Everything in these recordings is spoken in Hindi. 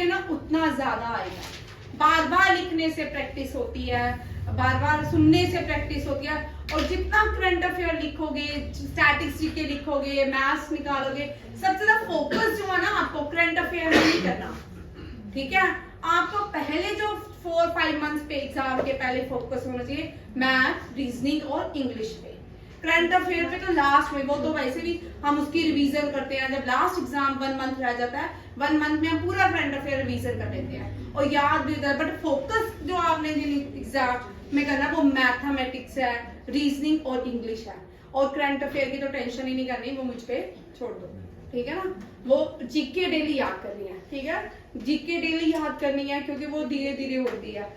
लिखोगे ना उतना ज्यादा आएगा। बार बार लिखने से प्रैक्टिस होती है, बार बार सुनने से प्रैक्टिस होती है, और जितना करंट अफेयर लिखोगे, स्टैटिस्टिक्स के लिखोगे, मैथ्स निकालोगे, सबसे ज्यादा फोकस जो है ना आपको करंट अफेयर में नहीं करना, ठीक है। आपको पहले जो 4-5 मंथ्स पे एग्जाम के पहले फोकस होना चाहिए मैथ, रीजनिंग और इंग्लिश पे। करंट अफेयर पे तो लास्ट में, वो तो वैसे भी हम उसकी रिवीजन करते हैं जब लास्ट एग्जाम 1 मंथ रह जाता है, 1 मंथ में हम पूरा करंट अफेयर रिवीजन कर लेते हैं और याद भी होता है। बट फोकस जो आपने एग्जाम में करना वो मैथमेटिक्स है, रीजनिंग और इंग्लिश है। और करंट अफेयर की तो टेंशन ही नहीं करनी, वो मुझ पे छोड़ दो, ठीक है ना। वो जीके डेली याद करनी है, ठीक है, जीके डेली याद करनी है, क्योंकि वो धीरे धीरे होती है।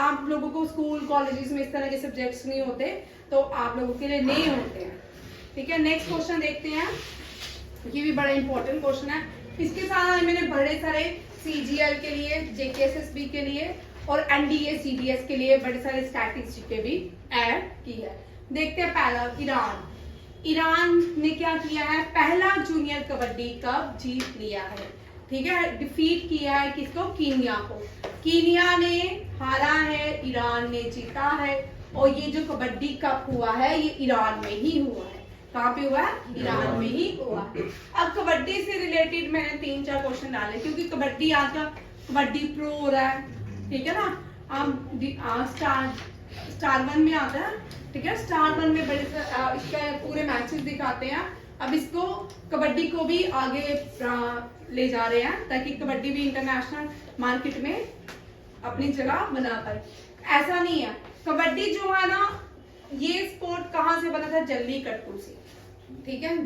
आप लोगों को स्कूल कॉलेजेस में इस तरह के सब्जेक्ट्स नहीं होते, तो आप लोगों के लिए नहीं होते हैं, ठीक है। नेक्स्ट क्वेश्चन देखते हैं, ये भी बड़ा इंपॉर्टेंट क्वेश्चन है। इसके साथ मैंने बड़े सारे सीजीएल के लिए, जेकेएसएसबी के लिए और एनडीए सीडीएस के लिए बड़े सारे स्टैटिस्टिक्स के भी ऐड किया है। देखते हैं पहला, ईरान ने क्या किया है, पहला जूनियर कबड्डी कप जीत लिया है, ठीक है। डिफीट किया है किसको, कीनिया को। कीनिया ने हारा है, ईरान ने जीता है। और ये जो कबड्डी कप हुआ है ये ईरान में ही हुआ है। कहाँ पे हुआ है, ईरान में ही हुआ है। अब कबड्डी से रिलेटेड मैंने 3-4 क्वेश्चन डाले, क्योंकि कबड्डी आजकल कबड्डी प्रो हो रहा है, ठीक है ना। स्टार 1 में आता है, ठीक है। स्टार 1 में बड़े इसका पूरे मैचेस दिखाते हैं। अब इसको कबड्डी को भी आगे ले जा रहे हैं, ताकि कबड्डी भी इंटरनेशनल मार्केट में अपनी जगह बना पाए। ऐसा नहीं है, कबड्डी जो है ना, ये स्पोर्ट कहाँ से बना था, जल्लीकट्टू से, ठीक है।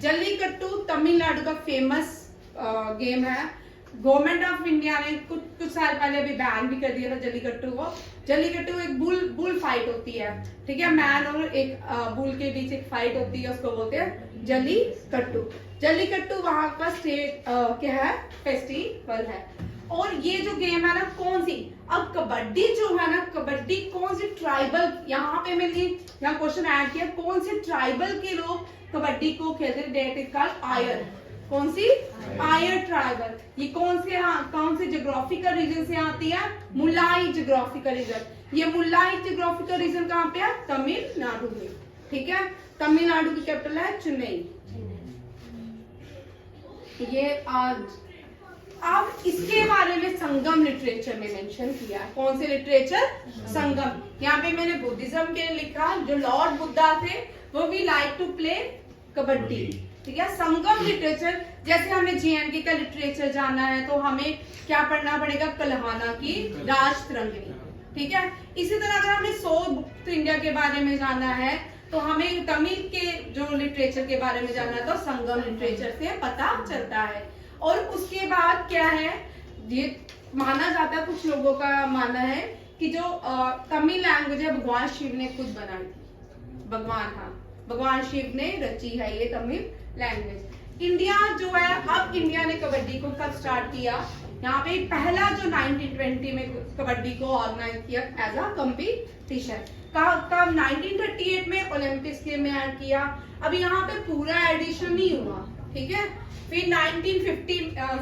जल्लीकट्टू तमिलनाडु का फेमस गेम है। गवर्नमेंट ऑफ इंडिया ने कुछ साल पहले अभी बैन भी कर दिया था जल्लीकट्टू को। जल्लीकट्टू एक बुल फाइट होती है, ठीक है। मैन और एक बुल के बीच एक फाइट होती है, उसको बोलते हैं जल्लीकट्टू वहां का स्टेट क्या है, फेस्टिवल है। और ये जो गेम है ना, कौन सी, अब कबड्डी जो है ना, कबड्डी कौन सी ट्राइबल, यहाँ पे मैंने यहाँ क्वेश्चन ऐड किया, कौन से ट्राइबल के लोग कबड्डी को खेलते हैं, डेट इज कॉल्ड आयर। कौन सी, आयर ट्राइबल। ये कौन से ज्योग्राफिकल रीजन से आती है, मुलाई ज्योग्राफिकल रीजन। ये मुलाई ज्योग्राफिकल रीजन कहाँ पे है, तमिलनाडु में, ठीक है। तमिलनाडु की कैपिटल है चेन्नई। ये आज अब इसके बारे में संगम लिटरेचर में मेंशन किया है। कौन से लिटरेचर, संगम। यहाँ पे मैंने बुद्धिज्म के लिखा, जो लॉर्ड बुद्धा थे वो भी लाइक टू प्ले कबड्डी, ठीक है। संगम लिटरेचर, जैसे हमें जेएनके का लिटरेचर जाना है तो हमें क्या पढ़ना पड़ेगा, कल्हाना की राजतरंगिणी, ठीक है। इसी तरह अगर हमें साउथ इंडिया के बारे में जाना है तो हमें तमिल के जो लिटरेचर के बारे में जाना है तो संगम लिटरेचर से पता चलता है। और उसके बाद क्या है, ये माना जाता है, कुछ लोगों का मानना है कि जो तमिल लैंग्वेज है भगवान शिव ने खुद बनाई थी। भगवान शिव ने रची है ये तमिल लैंग्वेज। इंडिया जो है, अब इंडिया ने कबड्डी को कब स्टार्ट किया, यहाँ पे पहला जो 1920 में कबड्डी को ऑर्गेनाइज किया एज अ कंपटीशन। कब 1938 में ओलंपिक्स गेम में ऐड किया। अब यहाँ पे पूरा एडिशन नहीं हुआ, ठीक है। फिर 1950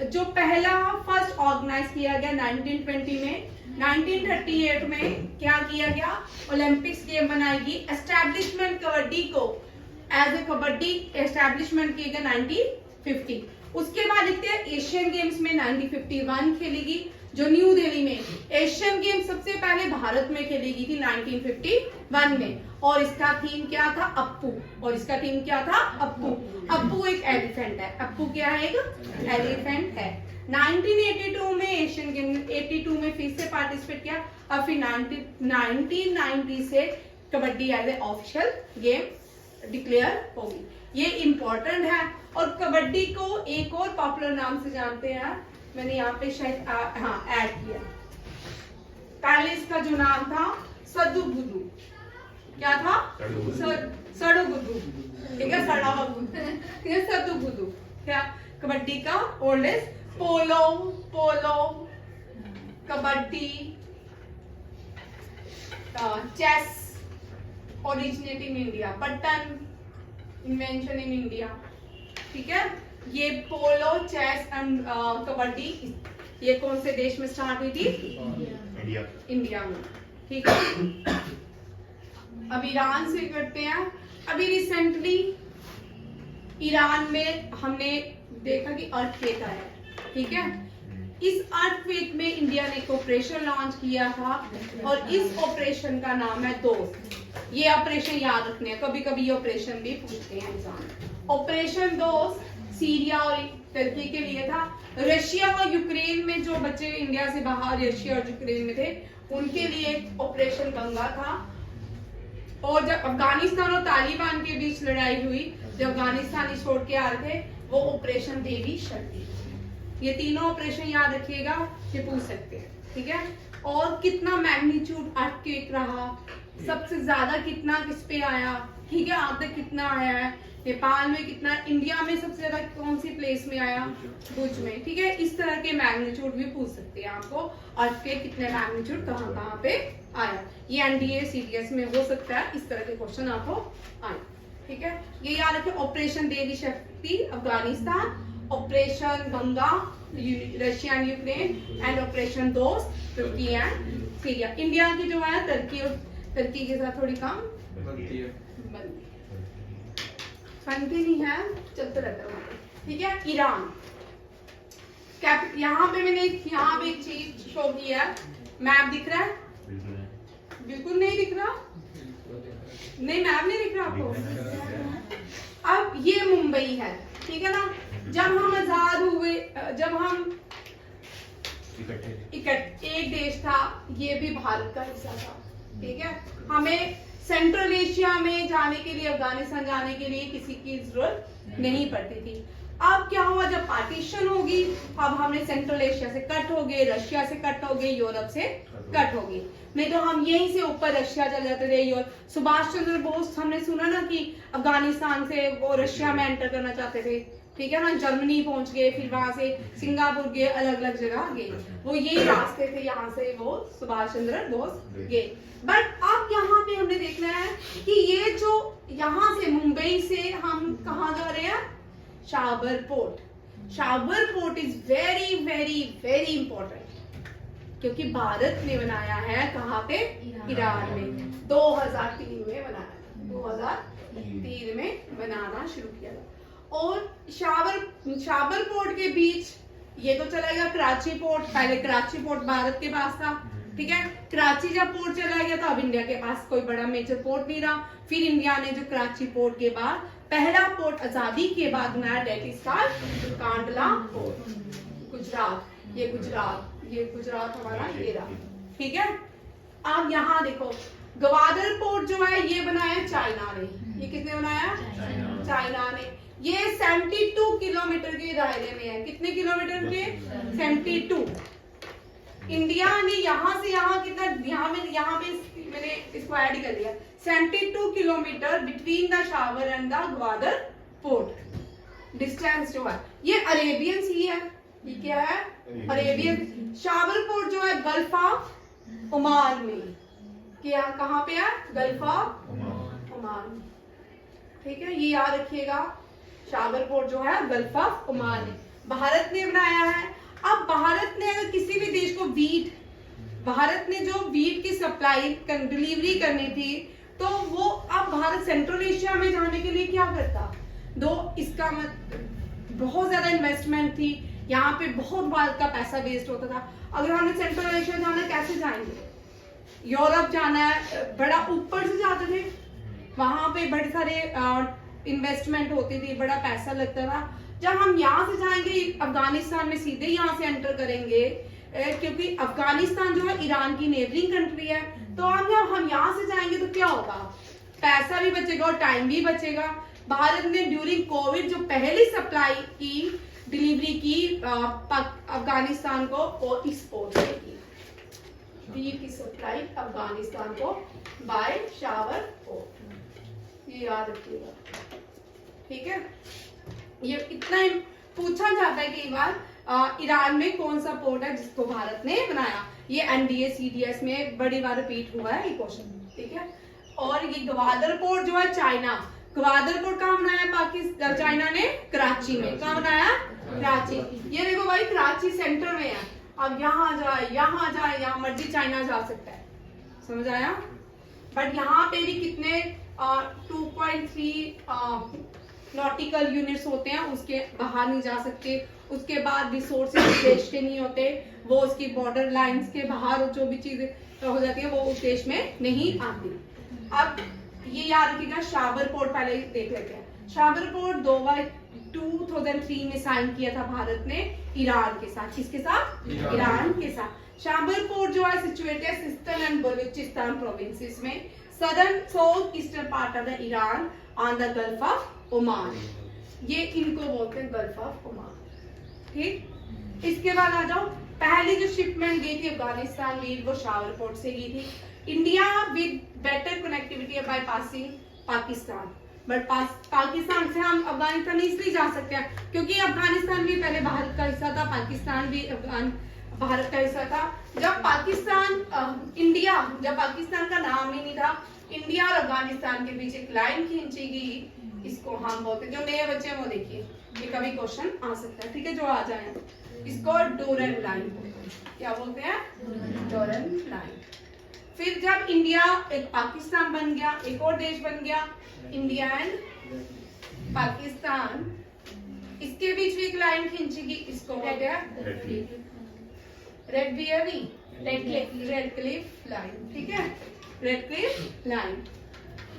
जो पहला फर्स्ट ऑर्गेनाइज किया गया 1920 में, 1938 में क्या किया गया, ओलंपिक्स गेम बनाएगी। एस्टैब्लिशमेंट कबड्डी को एज ए कबड्डी एस्टैब्लिशमेंट किया गया 1950। उसके बाद देखते हैं एशियन गेम्स में 1951 खेलेगी, जो न्यू दिल्ली में। एशियन गेम सबसे पहले भारत में खेली गई थी 1951 में, और इसका थीम क्या था, अप्पू। अप्पू एक एलिफेंट है। अप्पू क्या है, एक एलिफेंट है। 1982 में एशियन गेम 82 में फिर से पार्टिसिपेट किया, और फिर 1990 से kabaddi as a official game declare होगी। ये इंपॉर्टेंट है। और कबड्डी को एक और पॉपुलर नाम से जानते हैं, मैंने यहाँ पे शायद ऐड किया। पहले इसका जो नाम था सदुबुदु, क्या था, सड़ुबुदु, ठीक है, सदुबुदु। क्या, कबड्डी का oldest. Polo, kabaddi, chess originate in India, button invention in India, ठीक है। ये पोलो, चेस एंड कबड्डी ये कौन से देश में स्टार्ट हुई थी? इंडिया में। ठीक है, अब ईरान से करते हैं। अभी रिसेंटली ईरान में हमने देखा कि अर्थक्वेक आया। ठीक है, इस अर्थक्वेक में इंडिया ने एक ऑपरेशन लॉन्च किया था और इस ऑपरेशन का नाम है दोस्त। ये ऑपरेशन याद रखने हैं, कभी कभी ये ऑपरेशन भी पूछते हैं एग्जाम। ऑपरेशन दोस्त सीरिया और टर्की के लिए था। रशिया और यूक्रेन में जो बच्चे इंडिया से बाहर रशिया और यूक्रेन में थे उनके लिए ऑपरेशन गंगा था। और जब अफगानिस्तान और तालिबान के बीच लड़ाई हुई, जब अफगानिस्तानी छोड़ के आ रहे थे, वो ऑपरेशन देवी शक्ति। ये तीनों ऑपरेशन याद रखिएगा, ये पूछ सकते हैं। ठीक है, और कितना मैग्नीट्यूड अर्थक्वेक रहा, सबसे ज्यादा कितना किस पे आया, ठीक है, अब तक कितना आया है, नेपाल में कितना, इंडिया में सबसे ज्यादा कौन सी प्लेस में आया, भुज में। ठीक है, इस तरह के मैग्नीट्यूड भी पूछ सकते हैं आपको, अर्थक्वेक कितने मैग्नीट्यूड कहाँ कहाँ पे आया। ये एनडीए सीडीएस में हो सकता है, इस तरह के क्वेश्चन आपको आए। ठीक है, ये याद रखें, ऑपरेशन देवी शक्ति Afghanistan, operation Ganga Russia and Ukraine, and operation दोस्त तुर्की एंड सीरिया। इंडिया की जो है तुर्की के साथ थोड़ी कम बनती नहीं है, चलते रहता है। ठीक है, ईरान यहाँ पे मैंने यहाँ पे एक चीज शो की है, मैप दिख रहा है? बिल्कुल नहीं दिख रहा, नहीं मैप नहीं दिख रहा आपको। अब ये मुंबई है, ठीक है ना, जब हम आजाद हुए, जब हम एक देश था, ये भी भारत का हिस्सा था। ठीक है, हमें सेंट्रल एशिया में जाने के लिए, अफगानिस्तान जाने के लिए किसी की जरूरत नहीं पड़ती थी। अब क्या हुआ, जब पार्टीशन होगी, अब हमने सेंट्रल एशिया से कट हो गए, रशिया से कट हो गए, यूरोप से कट हो गई। नहीं तो हम यहीं से ऊपर रशिया चले जाते थे। यूरोप, सुभाष चंद्र बोस हमने सुना ना कि अफगानिस्तान से वो रशिया में एंटर करना चाहते थे। ठीक है ना, जर्मनी पहुंच गए, फिर वहां से सिंगापुर गए, अलग अलग जगह गए, वो यही रास्ते थे, यहाँ से वो सुभाष चंद्र बोस गए। बट अब यहाँ पे हमने देखना है कि ये जो यहाँ से मुंबई से हम कहाँ जा रहे हैं, Chabahar port. Chabahar port is very very very important, क्योंकि भारत ने बनाया है कहाँ पे, ईरान में, 2003 में बनाया, 2003 में बनाना शुरू किया था। और शाहबर पोर्ट के बीच ये तो चला गया कराची पोर्ट, पहले कराची पोर्ट भारत के पास था। ठीक है, कराची जब पोर्ट चला गया तो अब इंडिया के पास कोई बड़ा मेजर पोर्ट नहीं रहा। फिर इंडिया ने जो कराची पोर्ट के बाद पहला पोर्ट आजादी के बाद बनाया, that is Kandla port, Gujarat. ये गुजरात हमारा ये रहा। ठीक है, अब यहाँ देखो, ग्वादर पोर्ट जो है ये बनाया चाइना ने। ये किसने बनाया? चाइना ने। ये 72 किलोमीटर के दायरे में है। कितने किलोमीटर के? 72। इंडिया ने यहाँ से यहाँ कितना, यहाँ पे मैंने इसको ऐड कर दिया, 72 kilometre between the shower and the Gwadar port. Distance जो है ये अरेबियन सी है। ये क्या है? अरेबियन। शावर पोर्ट जो है गल्फ ऑफ ओमान में, क्या कहाँ पे है? Gulf of Oman. ठीक है, ये याद रखिएगा, शावर पोर्ट जो है गल्फ ऑफ ओमान में भारत ने बनाया है। अब भारत ने अगर किसी भी देश को भारत ने जो वीट की सप्लाई डिलीवरी करनी थी, तो वो अब भारत सेंट्रल एशिया में जाने के लिए क्या करता, इसका बहुत ज्यादा इन्वेस्टमेंट थी, यहाँ पे बहुत भारत का पैसा वेस्ट होता था। अगर हमने सेंट्रल एशिया जाना, कैसे जाएंगे? यूरोप जाना है, बड़ा ऊपर से जाते थे, वहां पे बड़े सारे इन्वेस्टमेंट होती थी, बड़ा पैसा लगता था। जब हम यहाँ से जाएंगे अफगानिस्तान में, सीधे यहाँ से एंटर करेंगे, क्योंकि अफगानिस्तान जो है ईरान की नेबरिंग कंट्री है, तो हम यहाँ से जाएंगे तो क्या होगा, पैसा भी बचेगा और टाइम भी बचेगा। भारत ने ड्यूरिंग कोविड जो पहली सप्लाई की, डिलीवरी की अफगानिस्तान को, और इस पोर्ट से की वीट की सप्लाई अफगानिस्तान को बाय शावर पोर्ट। ये याद रखिएगा। ठीक है, ये इतना पूछा जाता है कई बार, ईरान में कौन सा पोर्ट है जिसको भारत ने बनाया। ये एनडीए सीडीएस में बड़ी बार रिपीट हुआ है ये क्वेश्चन। ठीक है, और ये ग्वादर पोर्ट जो है चाइना, ग्वादर पोर्ट कहाँ बनाया पाकिस्तान, चाइना ने कराची में। कहाँ बनाया? कराची। ये देखो भाई कराची सेंटर में है, अब यहाँ जाए यहाँ मर्जी चाइना जा सकता है, समझ आया। बट यहाँ पे भी कितने 2.3 नॉटिकल यूनिट्स होते हैं, उसके बाहर नहीं जा सकते। उसके बाद रिसोर्सेज देश के नहीं होते, वो उसकी बॉर्डर लाइंस के बाहर जो भी चीजें हो जाती है वो उस देश में नहीं आती। अब ये याद रखिएगा, शाबर पोर्ट पहले देख लेते हैं। शाबर पोर्ट 2003 में साइन किया था भारत ने ईरान के साथ। किसके साथ? ईरान के साथ। शाबर पोर्ट जो है सिचुएटेड है सिस्टर्न एंड बलूचिस्तान प्रोविंसेस में, southern south eastern part of the Iran on the gulf of Oman. ये इनको बोलते हैं गल्फ ऑफ ओमान, ठीक। इसके बाद आ जाओ, पहली जो शिपमेंट गई थी अफगानिस्तान में वो शाबर पोर्ट से गई थी। India with better connectivity by passing Pakistan, but Pakistan से हम अफगानिस्तान इसलिए जा सकते हैं क्योंकि अफगानिस्तान भी पहले भारत का हिस्सा था, पाकिस्तान भी भारत का हिस्सा था। जब पाकिस्तान का नाम ही नहीं था, इंडिया और अफगानिस्तान के बीच एक लाइन खींची गई, इसको हम बोलते हैं, जो नए बच्चे हैं वो देखिए, ये कभी क्वेश्चन आ सकता है, ठीक है, जो आ जाए, इसको डोरन लाइन बोलते हैं। क्या बोलते हैं? डोरन लाइन। फिर जब इंडिया एक पाकिस्तान बन गया, एक और देश बन गया, इंडिया एंड पाकिस्तान, इसके बीच भी एक लाइन खींची गई, इसको कहते हैं रेड क्लिफ लाइन, ठीक है, रेड क्लिफ लाइन।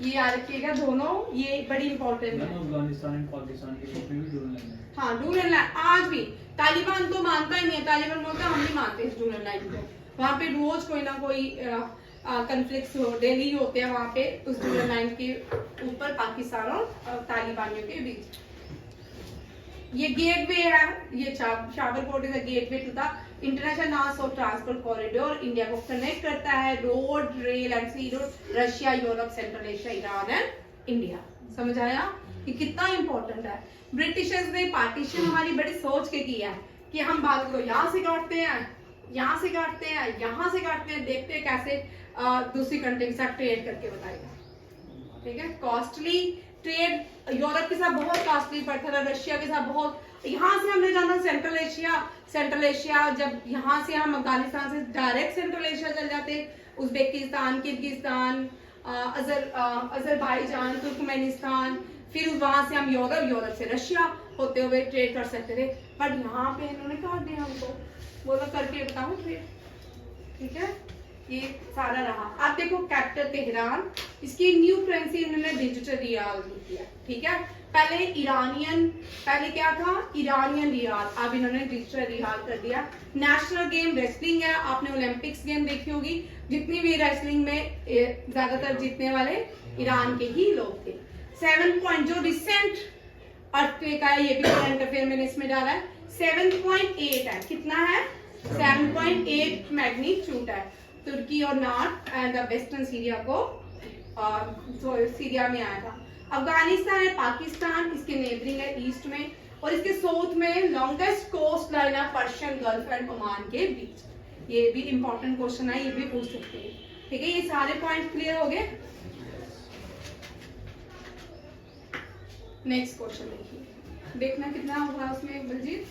ये याद रखिएगा दोनों, ये बड़ी इंपॉर्टेंट है। अफगानिस्तान एंड पाकिस्तान के बीच में भी डोरन लाइन है। हाँ, डोरन लाइन आज भी तालिबान तो मानता ही नहीं है, तालिबान बोलता है हम नहीं मानते इस डोरन लाइन को। वहाँ पे रोज कोई ना कोई कॉन्फ्लिक्ट्स डेली होते हैं वहाँ पे उस डोरन लाइन के ऊपर पाकिस्तान और तालिबानियों के बीच। ये गेटवे है, ये Chabahar port is a gateway to the international north south transport corridor, India को कनेक्ट करता है road, rail and sea road, Russia, Europe, Central Asia, Iran and India. समझ आया कि कितना इंपॉर्टेंट है। ब्रिटिशर्स ने पार्टीशन हमारी बड़ी सोच के किया है कि हम भारत को यहाँ से काटते हैं, यहाँ से काटते हैं, यहाँ से काटते हैं, देखते हैं कैसे दूसरी कंट्री के साथ ट्रेड करके बताएगा, ठीक है। कॉस्टली ट्रेड यूरोप के साथ बहुत कॉस्टली पड़ता था, रशिया के साथ बहुत। यहाँ से हमने जाना सेंट्रल एशिया, जब यहाँ से हम अफगानिस्तान से डायरेक्ट सेंट्रल एशिया चल जाते, उज्बेकिस्तान, किर्गिस्तान, अजरबैजान, तुर्कमेनिस्तान, फिर वहां से हम यूरोप से रशिया होते हुए ट्रेड कर सकते थे। बट यहाँ पे इन्होंने काट दिया हमको, बोला करके बताऊं ट्रेड, ठीक है। ये सारा रहा। आप देखो कैपिटल तेहरान, इसकी न्यू करेंसी इन्होंने डिजिटल रियाल किया, ठीक है। पहले क्या था? इरानियन रियाल, अब इन्होंने डिजिटल रियाल कर दिया। नेशनल गेम रेसलिंग है, आपने ओलंपिक्स गेम देखी होगी, जितनी भी रेसलिंग में ज्यादातर जीतने वाले ईरान के ही लोग थे। 7 पॉइंट जो रिसेंट अर्थक्वेक है, ये भी करंट अफेयर मैंने इसमें डाला है, 7.8 है। कितना है? 7.8 मैग्नीट्यूड है। तुर्की और north and the western Syria को सीरिया में आया था। अफगानिस्तान और पाकिस्तान इसके नेबरिंग है ईस्ट में, और इसके साउथ में लॉन्गेस्ट कोस्ट लाइन है पर्शियन गल्फ एंड ओमान के बीच। ये भी इंपॉर्टेंट क्वेश्चन है, ये भी पूछ सकते हैं, ठीक है। ये सारे पॉइंट क्लियर हो गए। नेक्स्ट क्वेश्चन देखिए, देखना कितना होगा उसमें बलजीत।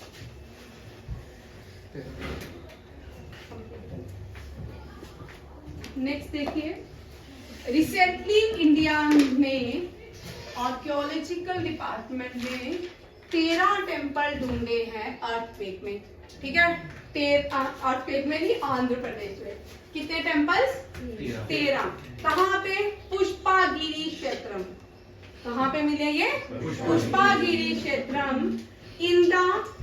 नेक्स्ट देखिए, रिसेंटली इंडिया में आर्कियोलॉजिकल डिपार्टमेंट ने 13 टेम्पल ढूंढे हैं अर्थक्वेक में, ठीक है। अर्थक्वेक में नहीं, आंध्र प्रदेश में। कितने टेम्पल्स? 13। कहाँ पे? पुष्पागिरी क्षेत्रम। कहाँ पे मिले ये? Pushpagiri Kshetram in the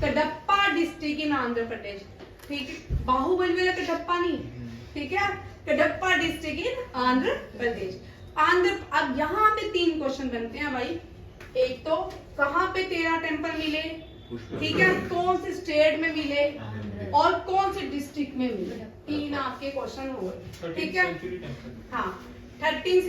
Kadapa district in Andhra Pradesh, ठीक है। बाहुबली वाला कडप्पा नहीं, ठीक है, कडप्पा डिस्ट्रिक्ट इन आंध्र प्रदेश। अब यहाँ पे 3 क्वेश्चन बनते हैं भाई। एक तो कहाँ पे 13 टेम्पल मिले, ठीक है, कौन से स्टेट में मिले और कौन से डिस्ट्रिक्ट में मिले, 3 आपके क्वेश्चन हो गए, ठीक है। हाँ, 13th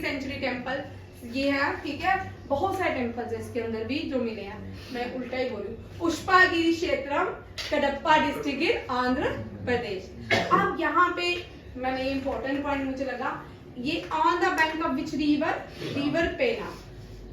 सेंचुरी टेम्पल ये है, ठीक है। बहुत सारे टेम्पल्स है इसके अंदर भी जो मिले हैं, मैं उल्टा ही बोलूं। पुष्पागिरी क्षेत्रम कडप्पा डिस्ट्रिक्ट इन आंध्र प्रदेश। अब यहाँ पे मैंने इंपॉर्टेंट पॉइंट मुझे लगा, ये on the bank of which river, river पेना।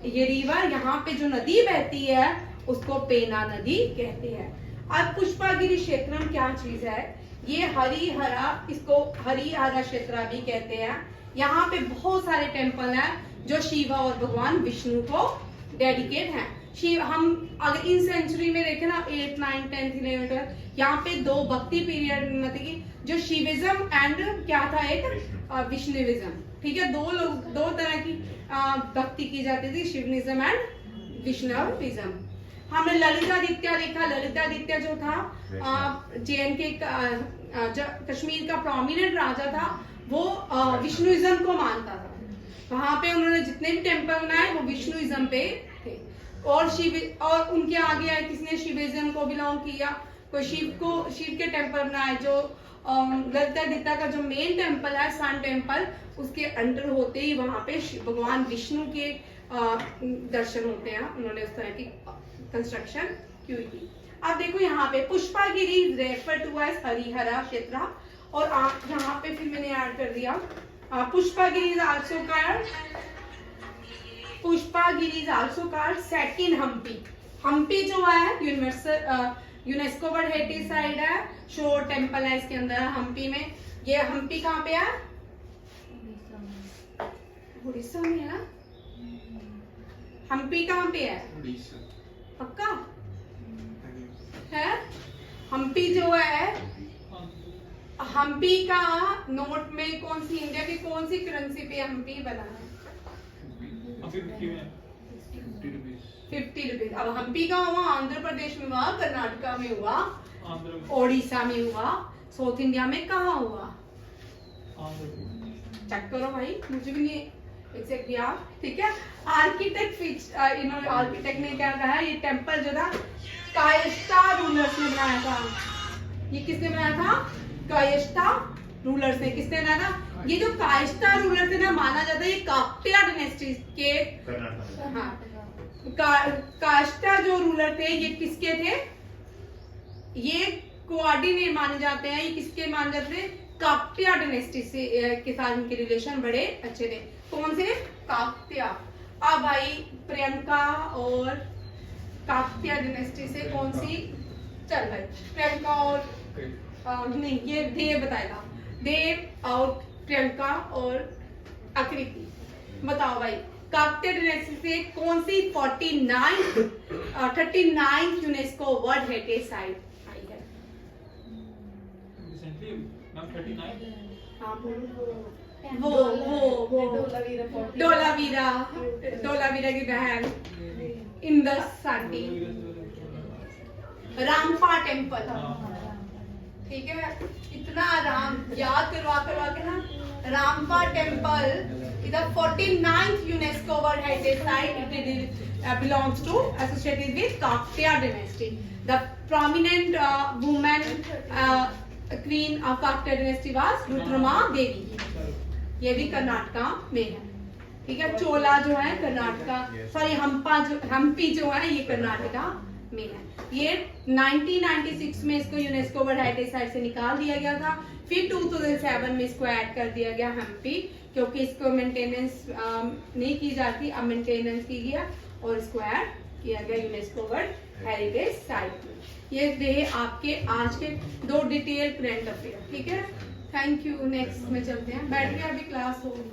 ये रिवर, यहाँ पे जो नदी बहती है उसको पेना नदी कहते हैं। अब पुष्पागिरी क्षेत्रम क्या चीज है? ये हरिहरा, इसको हरिहरा क्षेत्र भी कहते हैं। यहाँ पे बहुत सारे टेम्पल हैं जो शिव और भगवान विष्णु को डेडिकेट हैं। शिव, हम अगर इन सेंचुरी में देखें ना 8, 9, 10, 11, 12, यहाँ पे दो भक्ति पीरियड मतलब कि जो शिविज्म एंड क्या था, एक विष्णुविज्म। ठीक है, दो तरह की भक्ति की जाती थी, शिवनिज्म एंड विष्णुविज्म। हमने ललितादित्य देखा। ललितादित्य जो था JNK कश्मीर का प्रोमिनेंट राजा था, वो विष्णुइज्म को मानता था। वहां पे उन्होंने जितने भी टेम्पल बनाए वो विष्णुइज्म पे थे। और उनके आगे आए किसने शिविज्म को बिलोंग किया, कोई शिव के टेम्पल बनाए। जो ललितादित्य का जो मेन टेम्पल है, सन टेम्पल, उसके अंडर होते ही वहां पे भगवान विष्णु के दर्शन होते हैं। उन्होंने उस तरह की कंस्ट्रक्शन की थी। अब देखो यहाँ पे पुष्पागिरी रेफर टू एज हरिहरा क्षेत्र, और आप यहाँ पे फिर मैंने ऐड कर दिया Pushpagiri is also called, Pushpagiri is also called second Hampi. Hampi जो है यूनेस्को वर्ल्ड हेरिटेज साइट है, शोर टेम्पल है इसके अंदर हम्पी में। ये हम्पी कहाँ पे है? उड़ीसा में है ना? हम्पी कहाँ पे है? पक्का है? हम्पी जो है, हम्पी का नोट में कौन सी, इंडिया की कौन सी करेंसी पे हम्पी बना है? 50 रुपीज। अब हम्पी का हुआ आंध्र प्रदेश में हुआ, कर्नाटका में हुआ, ओडिशा में हुआ, साउथ इंडिया में कहाँ हुआ? चेक करो भाई, मुझे भी नहीं एग्जैक्ट याद। ठीक है, आर्किटेक्ट ने क्या कहा, ये टेम्पल जो था कायस्था रूलर्स ने बनाया था। ये किसने बनाया था? कायस्था रूलर्स ने। किसने बनाया था? ये जो कायस्था रूलर थे ना, माना जाता है ये काकटिया डायनेस्टी के, हाँ, कायस्था जो रूलर थे ये किसके थे? ये कोऑर्डिनेट माने जाते हैं। ये किसके माने जाते थे? काकटिया डायनेस्टी से के साथ इनके रिलेशन बड़े अच्छे थे। कौन से? काकटिया। अब भाई प्रियंका और काकटिया डायनेस्टी से कौन सी? चल भाई प्रियंका और नहीं, ये देव बताएगा। देव और प्रियंका और आकृति बताओ भाई, काकटिया डायनेस्टी से कौन सी 39 यूनेस्को वर्ल्ड हेरिटेज साइट आई है? हाँ वो डोलावीरा की बहन इंदस सांटी, रामपा टेम्पल। ठीक है, इतना राम याद करवा के ना, Ramappa temple is the 49th UNESCO world heritage site. It belongs to associated with Kakatiya dynasty. The prominent women queen of Kakatiya dynasty was Rudrama Devi. ये भी कर्नाटका में है। ठीक है, चोला जो है कर्नाटका, सॉरी हम्पी जो है ये कर्नाटका में है। ये 1996 में इसको यूनेस्को वर्ल्ड हेरिटेज साइट से निकाल दिया गया था। फिर 2007 में इसको ऐड कर दिया गया हम्पी, क्योंकि इसको मेंटेनेंस नहीं की जाती, अब मेंटेनेंस की गया और इसको ऐड किया गया यूनेस्को वर्ल्ड हेरिटेज साइट में। ये रहे आपके आज के 2 डिटेल करंट अफेयर। ठीक है, थैंक यू। नेक्स्ट में चलते हैं, बैटरी अभी क्लास होगी।